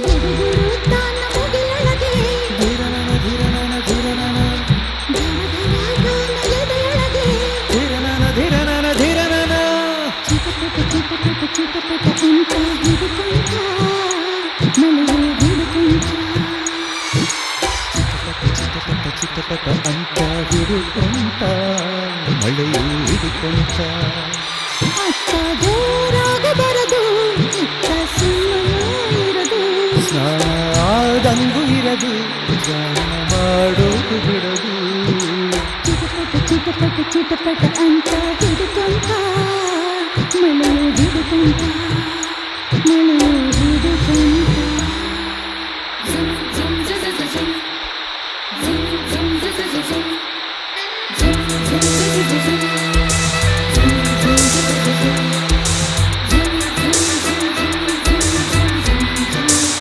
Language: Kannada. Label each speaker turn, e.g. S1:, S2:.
S1: ಗುಡುಗುಡುತ್ತಾನ ಮುಗಿಲೊಳಗೆ
S2: ಧಿರನನ ಧಿರನನ ಧಿರನನ
S1: ಧನ ಎದೆಯೊಳಗೆ
S2: ಧಿರನನ ಧಿರನನ ಧಿರನನ
S1: ಚಿಟಪಟ ಚಿಟಪಟ ಚಿಟಪಟ ಅಂತ ಹಿಡುಕೊಂಡ ಮಳೆಯು ಹಿಡುಕೊಂಡ
S2: ಚಿಟಪಟ ಚಿಟಪಟ ಅಂತ ಹಿಡುಕೊಂತ ಮಳೆಯು ಹಿಡುಕೊಂತ
S1: ಅತ್ತ ಜೋರಾಗಬಾರದು ಇತ್ತ ಸುಮ್ಮನೆ ಇರದು
S2: ಸ್ನಾನ ಆದಂಗೂ ಇರದು ಧ್ಯಾನ ಮಾಡೋದು ಬಿಡದು
S1: ಚಿಟಪಟ ಚಿಟಪಟ ಚಿಟಪಟ ಅಂತ ಹಿಡುಕೊಂಡ ಮಳೆಯು ಹಿಡುಕೊಂಡ ಮಳೆಯು ಹಿಡುಕೊಂಡ